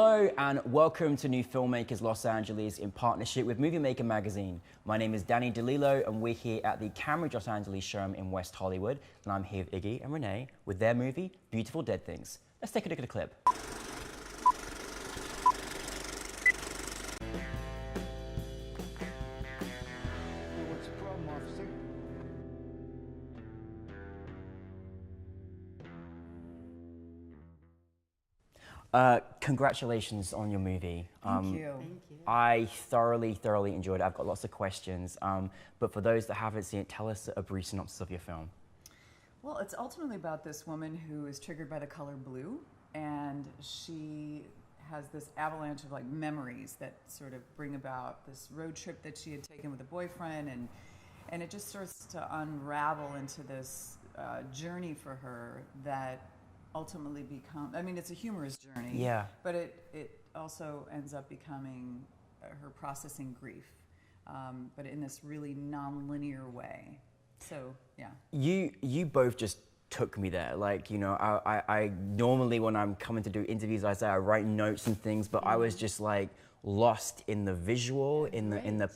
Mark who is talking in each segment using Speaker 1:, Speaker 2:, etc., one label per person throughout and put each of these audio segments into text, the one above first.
Speaker 1: Hello and welcome to New Filmmakers Los Angeles in partnership with Movie Maker magazine. My name is Danny DeLillo and we're here at the Cambridge Los Angeles showroom in West Hollywood, and I'm here with Iggy and Renee with their movie, Beautiful Dead Things. Let's take a look at the clip.
Speaker 2: What's the problem, officer?
Speaker 1: Congratulations on your movie.
Speaker 3: Thank you.
Speaker 1: I thoroughly enjoyed it. I've got lots of questions, but for those that haven't seen it, tell us a brief synopsis of your film.
Speaker 3: Well, it's ultimately about this woman who is triggered by the color blue, and she has this avalanche of memories that sort of bring about this road trip that she had taken with a boyfriend, and it just starts to unravel into this journey for her that ultimately becomes, I mean, it's a humorous journey,
Speaker 1: Yeah.
Speaker 3: but it also ends up becoming her processing grief, but in this really non-linear way. So, yeah.
Speaker 1: You both just took me there. Like, you know, I normally when I'm coming to do interviews, I say I write notes and things, but I was just like lost in the visual, in the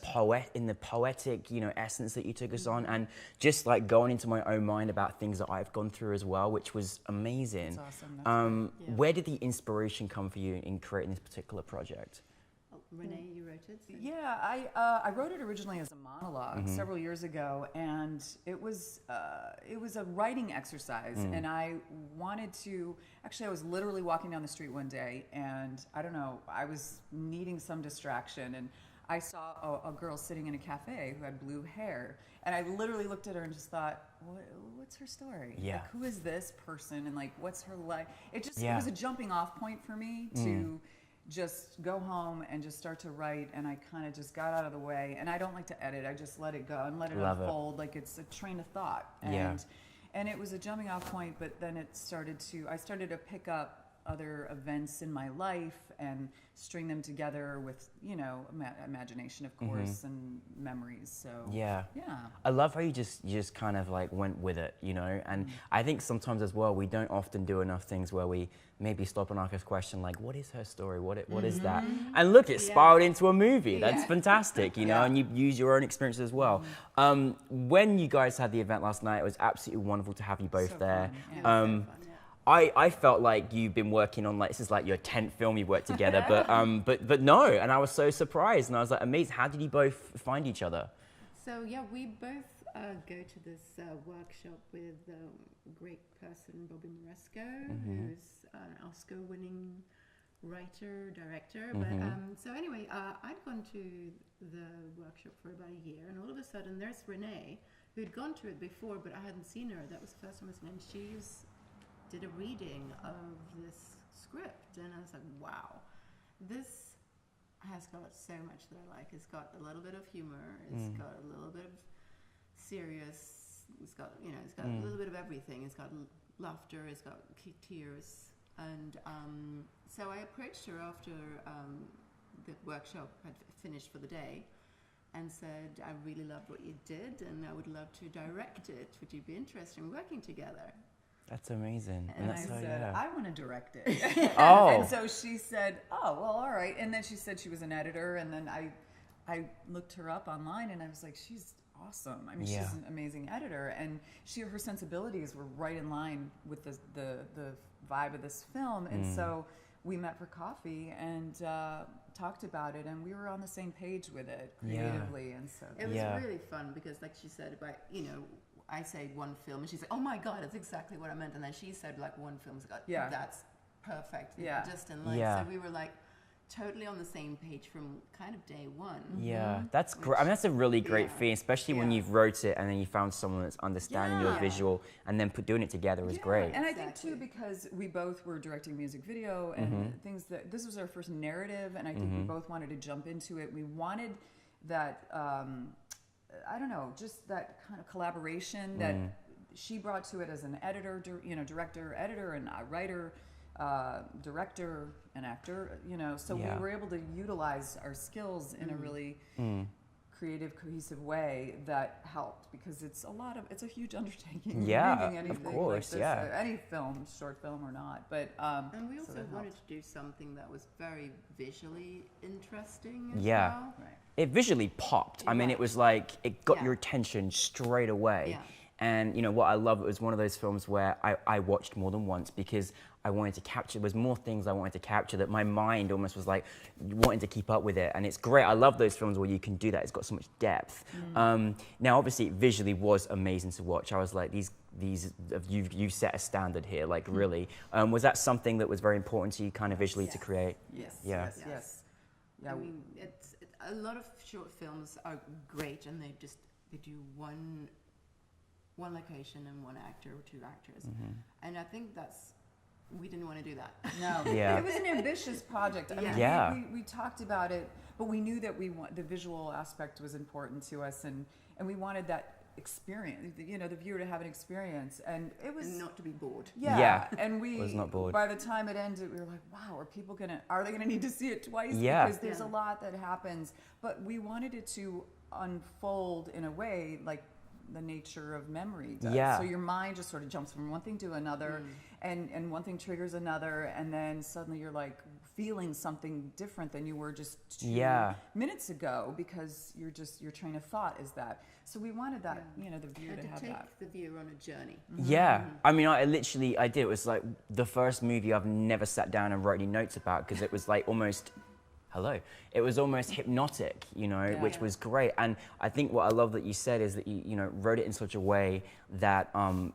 Speaker 1: poetic, you know, essence that you took us on, and just like going into my own mind about things that I've gone through as well, which was amazing.
Speaker 3: That's awesome. That's
Speaker 1: Where did the inspiration come for you in creating this particular project?
Speaker 4: Renee, you wrote it? So.
Speaker 3: Yeah, I wrote it originally as a monologue several years ago, and it was a writing exercise, and I wanted to. Actually, I was literally walking down the street one day, and I don't know, I was needing some distraction, and I saw a girl sitting in a cafe who had blue hair, and I literally looked at her and just thought, what's her story?
Speaker 1: Yeah.
Speaker 3: Like, who is this person, and like, what's her life? It
Speaker 1: Yeah.
Speaker 3: was a jumping off point for me to just go home and just start to write, and I kind of just got out of the way, and I don't like to edit. I just let it go and let it unfold like it's a train of thought. And it was a jumping off point, but then I started to pick up other events in my life and string them together with, you know, imagination, of course, and memories. So
Speaker 1: Yeah.
Speaker 3: yeah.
Speaker 1: I love how you just kind of like went with it, you know, and I think sometimes as well, we don't often do enough things where we maybe stop and ask a question like, what is her story? What is that? And look, it spiraled into a movie. That's fantastic, you know, and you use your own experience as well. When you guys had the event last night, it was absolutely wonderful to have you both
Speaker 3: So
Speaker 1: there.
Speaker 3: fun. Yeah.
Speaker 4: So fun, yeah.
Speaker 1: I felt like you've been working on, like, this is like your 10th film you've worked together, but no, and I was so surprised, and I was like amazed. How did you both find each other?
Speaker 4: So yeah, we both go to this workshop with a great person, Bobby Moresco, who's an Oscar-winning writer, director. But so anyway, I'd gone to the workshop for about a year, and all of a sudden there's Renee, who'd gone to it before, but I hadn't seen her. That was the first time I was, and she did a reading of this script, and I was like, wow, this has got so much that I like. It's got a little bit of humor, it's got a little bit of serious, it's got a little bit of everything. It's got laughter, it's got tears, and so I approached her after the workshop had finished for the day and said, I really loved what you did and I would love to direct it. Would you be interested in working together?
Speaker 1: That's amazing.
Speaker 3: And
Speaker 1: that's
Speaker 3: I said, I want to direct it.
Speaker 1: Oh.
Speaker 3: And so she said, oh, well, all right. And then she said she was an editor. And then I looked her up online, and I was like, she's awesome. I mean, she's an amazing editor. And her sensibilities were right in line with the vibe of this film. And so we met for coffee and talked about it, and we were on the same page with it creatively. And so
Speaker 4: it was really fun because, like she said, about, you know, I say one film, and she said, oh my God, that's exactly what I meant. And then she said, like, one film's got, that's perfect.
Speaker 3: Yeah.
Speaker 4: Just in line. So we were like totally on the same page from kind of day one.
Speaker 1: Yeah, that's great. I mean, that's a really great feeling, especially when you've wrote it and then you found someone that's understanding your visual, and then doing it together is great.
Speaker 3: And I think too, because we both were directing music video and things that, this was our first narrative, and I think we both wanted to jump into it. We wanted that, I don't know, just that kind of collaboration that she brought to it as an editor, director, editor, and writer, director, and actor, you know. So we were able to utilize our skills in a really creative, cohesive way that helped, because it's a huge undertaking.
Speaker 1: Yeah,
Speaker 3: making anything
Speaker 1: of course,
Speaker 3: like this,
Speaker 1: yeah.
Speaker 3: any film, short film or not. But
Speaker 4: And we
Speaker 3: so
Speaker 4: also
Speaker 3: that
Speaker 4: wanted
Speaker 3: helped.
Speaker 4: to do something that was very visually interesting as
Speaker 1: Yeah.
Speaker 4: well.
Speaker 3: Right.
Speaker 1: It visually popped. I mean, it
Speaker 4: Right.
Speaker 1: was like, it got
Speaker 4: Yeah.
Speaker 1: your attention straight away.
Speaker 4: Yeah.
Speaker 1: And what I love, it was one of those films where I watched more than once, because I wanted to capture, there was more things I wanted to capture, that my mind almost was like wanting to keep up with it. And it's great. I love those films where you can do that. It's got so much depth. Now, obviously, it visually was amazing to watch. I was like, you set a standard here, like really. Was that something that was very important to you, kind of visually to create?
Speaker 3: Yes.
Speaker 1: Yeah.
Speaker 3: Yes. Yeah.
Speaker 4: I mean, a lot of short films are great, and they do one location and one actor or two actors, and I think we didn't want to do that.
Speaker 3: No.
Speaker 1: Yeah.
Speaker 3: It was an ambitious project. I mean,
Speaker 1: Yeah.
Speaker 3: we talked about it, but we knew that the visual aspect was important to us, and we wanted that experience, the viewer to have an experience, and it was
Speaker 4: And not to be bored.
Speaker 1: Yeah.
Speaker 3: And we
Speaker 1: Was not bored.
Speaker 3: by the time it ended, we were like, wow, are they gonna need to see it twice?
Speaker 1: Yeah.
Speaker 3: Because there's
Speaker 4: Yeah.
Speaker 3: a lot that happens, but we wanted it to unfold in a way like the nature of memory does.
Speaker 1: Yeah.
Speaker 3: So your mind just sort of jumps from one thing to another, and one thing triggers another, and then suddenly you're like feeling something different than you were just 2 minutes ago, because your train of thought is that. So we wanted that, the viewer
Speaker 4: And
Speaker 3: to
Speaker 4: to
Speaker 3: have
Speaker 4: take
Speaker 3: that.
Speaker 4: the viewer on a journey.
Speaker 1: Yeah, I mean, I did. It was like the first movie I've never sat down and wrote any notes about, because it was like almost, it was almost hypnotic, which was great. And I think what I love that you said is that you wrote it in such a way that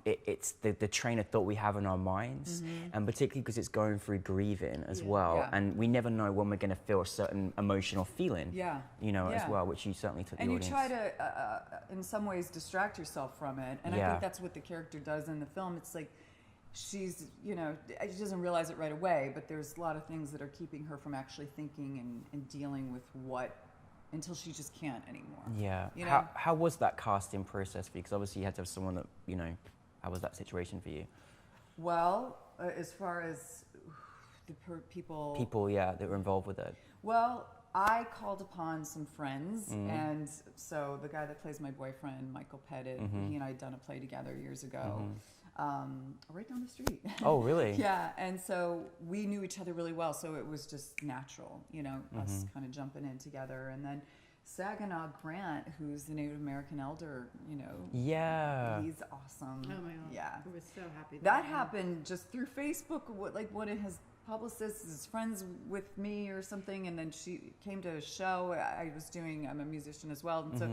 Speaker 1: it's the train of thought we have in our minds, and particularly because it's going through grieving as well,
Speaker 3: Yeah.
Speaker 1: and we never know when we're going to feel a certain emotional feeling,
Speaker 3: Yeah.
Speaker 1: as
Speaker 3: Yeah.
Speaker 1: well, which you certainly took
Speaker 3: And
Speaker 1: the
Speaker 3: you
Speaker 1: audience.
Speaker 3: try to, in some ways, distract yourself from it. And I
Speaker 1: Yeah.
Speaker 3: think that's what the character does in the film. It's like she's, she doesn't realize it right away, but there's a lot of things that are keeping her from actually thinking and dealing with until she just can't anymore.
Speaker 1: Yeah.
Speaker 3: You know?
Speaker 1: How was that casting process for you? Because obviously you had to have someone that, how was that situation for you?
Speaker 3: Well, as far as the people...
Speaker 1: People, yeah, that were involved with it.
Speaker 3: Well, I called upon some friends, and so the guy that plays my boyfriend, Michael Pettit, he and I had done a play together years ago, right down the street.
Speaker 1: Oh, really?
Speaker 3: Yeah, and so we knew each other really well, so it was just natural, us kind of jumping in together. And then Saginaw Grant, who's the Native American elder,
Speaker 1: Yeah.
Speaker 3: he's awesome.
Speaker 4: Oh my God.
Speaker 3: Yeah.
Speaker 4: We were so happy.
Speaker 3: That happened just through Facebook. One of his publicists is friends with me or something, and then she came to a show. I'm a musician as well, and so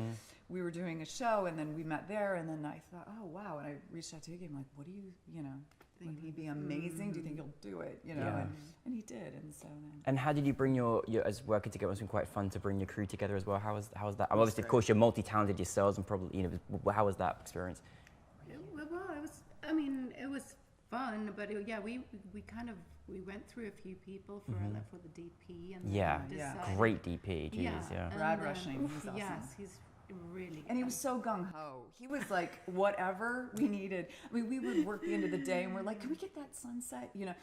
Speaker 3: we were doing a show, and then we met there, and then I thought, oh wow, and I reached out to Iggi. I'm like, what do you, would he be amazing? Do you think he'll do it?
Speaker 1: Yeah.
Speaker 3: And he did, and so.
Speaker 1: And how did you bring your as working together? It was quite fun to bring your crew together as well. How was that? Obviously, of course, you're multi-talented yourselves, and probably, how was that experience?
Speaker 4: Well, it was. I mean, it was fun, but we went through a few people for the DP, and
Speaker 1: Yeah.
Speaker 4: then
Speaker 3: Yeah.
Speaker 4: decided-
Speaker 1: Great DP, geez, yeah.
Speaker 4: and
Speaker 3: Brad
Speaker 4: then-
Speaker 3: Rushing, he's awesome.
Speaker 4: Yes, he's really.
Speaker 3: And he was so gung ho. He was like, whatever we needed. I mean, we would work the end of the day, and we're like, can we get that sunset?
Speaker 1: Yeah.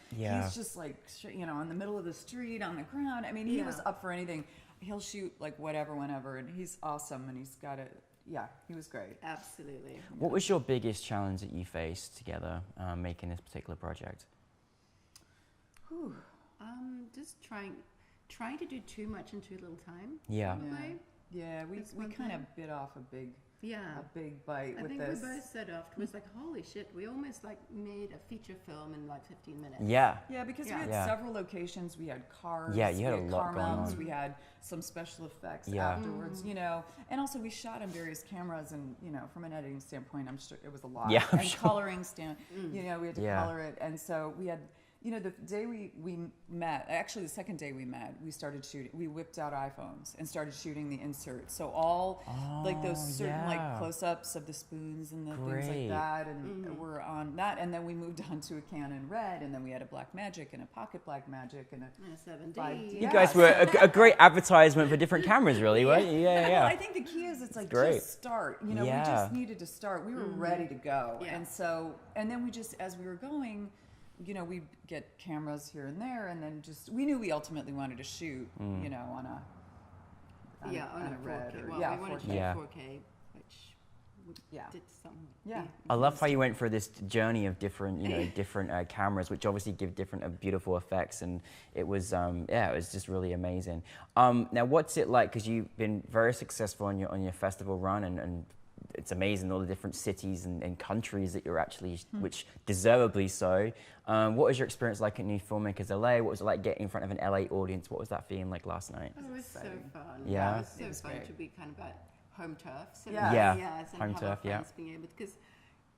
Speaker 3: He's just like, in the middle of the street on the ground. I mean, he was up for anything. He'll shoot like whatever, whenever, and he's awesome. And he's got it. Yeah, he was great.
Speaker 4: Absolutely.
Speaker 1: What was your biggest challenge that you faced together making this particular project?
Speaker 3: Whew.
Speaker 4: Just trying to do too much in too little time.
Speaker 1: Yeah.
Speaker 4: Probably.
Speaker 3: Yeah, we
Speaker 4: That's one
Speaker 3: kind
Speaker 4: thing.
Speaker 3: of bit off a big bite
Speaker 4: I
Speaker 3: with
Speaker 4: think
Speaker 3: this.
Speaker 4: we both said after, it was like, holy shit, we almost like made a feature film in like 15 minutes.
Speaker 1: Yeah.
Speaker 3: Yeah, because
Speaker 4: Yeah.
Speaker 3: we had
Speaker 1: Yeah.
Speaker 3: several locations. We had cars.
Speaker 1: Yeah, you had
Speaker 3: we
Speaker 1: a lot
Speaker 3: car
Speaker 1: going
Speaker 3: mounts,
Speaker 1: on.
Speaker 3: We had some special effects
Speaker 1: Yeah.
Speaker 3: afterwards, and also we shot on various cameras. And from an editing standpoint, I'm sure it was a lot.
Speaker 1: Yeah, I'm
Speaker 3: and
Speaker 1: sure.
Speaker 3: coloring we had to
Speaker 1: Yeah.
Speaker 3: color it, and so we had. The day we met, actually the second day we met, we started shooting. We whipped out iPhones and started shooting the inserts. So all like those certain
Speaker 1: yeah.
Speaker 3: like close-ups of the spoons and the things
Speaker 1: Great.
Speaker 3: like that, and we're on that. And then we moved on to a Canon Red, and then we had a Blackmagic and a Pocket Blackmagic and a
Speaker 4: Yeah, 7D.
Speaker 3: 5D.
Speaker 1: You
Speaker 3: Yeah.
Speaker 1: guys were a great advertisement for different cameras, really, weren't you? Yeah,
Speaker 3: Well,
Speaker 1: yeah.
Speaker 3: I think the key is it's like
Speaker 1: great.
Speaker 3: just start. We
Speaker 1: Yeah.
Speaker 3: just needed to start. We were ready to go,
Speaker 4: Yeah.
Speaker 3: and so then we just as we were going. We'd get cameras here and there, and then we knew we ultimately wanted to shoot, on a on
Speaker 4: on
Speaker 3: a red.
Speaker 4: 4K.
Speaker 3: Or,
Speaker 4: Well,
Speaker 3: yeah,
Speaker 4: we wanted to
Speaker 3: 4K.
Speaker 4: do
Speaker 1: Yeah.
Speaker 4: 4K, which we did some.
Speaker 3: Yeah.
Speaker 1: I love how you went through this journey of different, different cameras, which obviously give different beautiful effects, and it was, it was just really amazing. Now, what's it like? Because you've been very successful on your festival run, and it's amazing all the different cities and countries that you're actually, which deservedly so. What was your experience like at New Filmmakers LA? What was it like getting in front of an LA audience? What was that feeling like last night?
Speaker 4: Oh, it was so fun.
Speaker 1: Yeah.
Speaker 4: It was so fun to be kind of at home turf. So
Speaker 1: Yeah.
Speaker 4: Yes, and
Speaker 1: Home
Speaker 4: have
Speaker 1: turf,
Speaker 4: our
Speaker 1: yeah.
Speaker 4: friends being able, because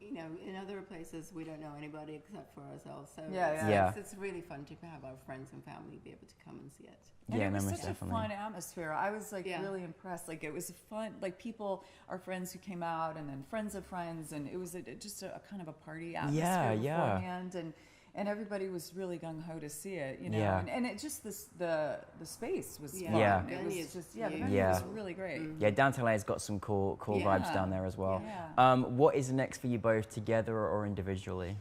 Speaker 4: in other places we don't know anybody except for ourselves. So
Speaker 1: Yeah.
Speaker 4: it's really fun to have our friends and family be able to come and see it.
Speaker 3: And
Speaker 1: Yeah,
Speaker 3: it was
Speaker 1: no,
Speaker 3: such
Speaker 1: most
Speaker 3: a
Speaker 1: definitely.
Speaker 3: fun atmosphere. I was like really impressed. Like it was fun. Like people, our friends who came out, and then friends of friends, and it was just a kind of a party atmosphere beforehand, and everybody was really gung ho to see it,
Speaker 1: Yeah.
Speaker 3: and it just the space was fun.
Speaker 1: Yeah.
Speaker 3: It
Speaker 4: Venue
Speaker 3: was
Speaker 4: is
Speaker 3: just the venue
Speaker 1: Yeah.
Speaker 3: was really great.
Speaker 1: Yeah, downtown LA's got some cool vibes down there as well.
Speaker 3: Yeah.
Speaker 1: What is next for you both, together or individually?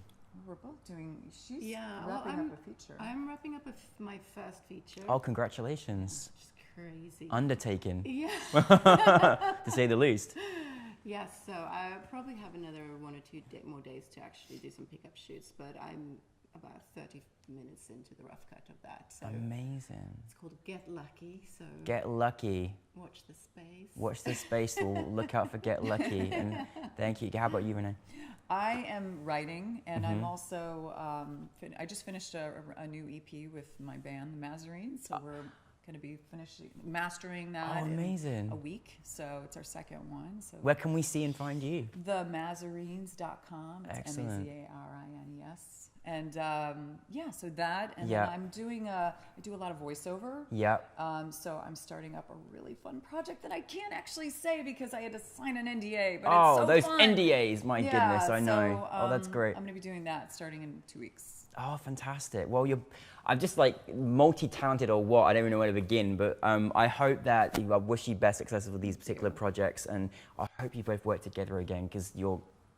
Speaker 3: We're both doing. She's
Speaker 4: well,
Speaker 3: wrapping up a feature.
Speaker 4: I'm wrapping up my first feature.
Speaker 1: Oh, congratulations.
Speaker 4: Which is crazy.
Speaker 1: Undertaking,
Speaker 4: Yeah.
Speaker 1: to say the least.
Speaker 4: Yes, so I probably have another 1 or 2 more days to actually do some pickup shoots, but I'm about 30 minutes into the rough cut of that. So
Speaker 1: Amazing.
Speaker 4: it's called Get Lucky, so
Speaker 1: Get Lucky.
Speaker 4: watch the space.
Speaker 1: Watch this space. We'll look out for Get Lucky. And thank you. How about you, Renee?
Speaker 3: I am writing, and I'm also. I just finished a new EP with my band, the Mazarines. So we're going to be mastering that
Speaker 1: amazing.
Speaker 3: in a week. So it's our second one. So
Speaker 1: Where can we see and find you?
Speaker 3: themazarines.com. It's
Speaker 1: Excellent.
Speaker 3: Mazarines. And so that, and
Speaker 1: Yeah.
Speaker 3: then I'm doing I do a lot of voiceover.
Speaker 1: Yep.
Speaker 3: So I'm starting up a really fun project that I can't actually say because I had to sign an NDA. But
Speaker 1: Oh,
Speaker 3: it's so
Speaker 1: those
Speaker 3: fun.
Speaker 1: NDAs, my goodness, I know.
Speaker 3: So,
Speaker 1: Oh, that's great.
Speaker 3: I'm going to be doing that starting in 2 weeks.
Speaker 1: Oh, fantastic. Well, I'm just like multi-talented or what, I don't even know where to begin, but I hope that, I wish you best success with these particular projects, and I hope you both work together again, because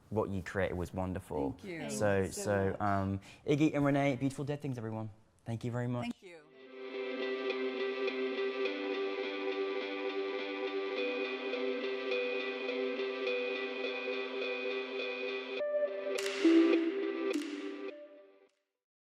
Speaker 1: what you created was wonderful.
Speaker 3: Thank you.
Speaker 1: So,
Speaker 4: Thank you so much.
Speaker 1: Iggy and Renee, beautiful dead things, everyone. Thank you very much.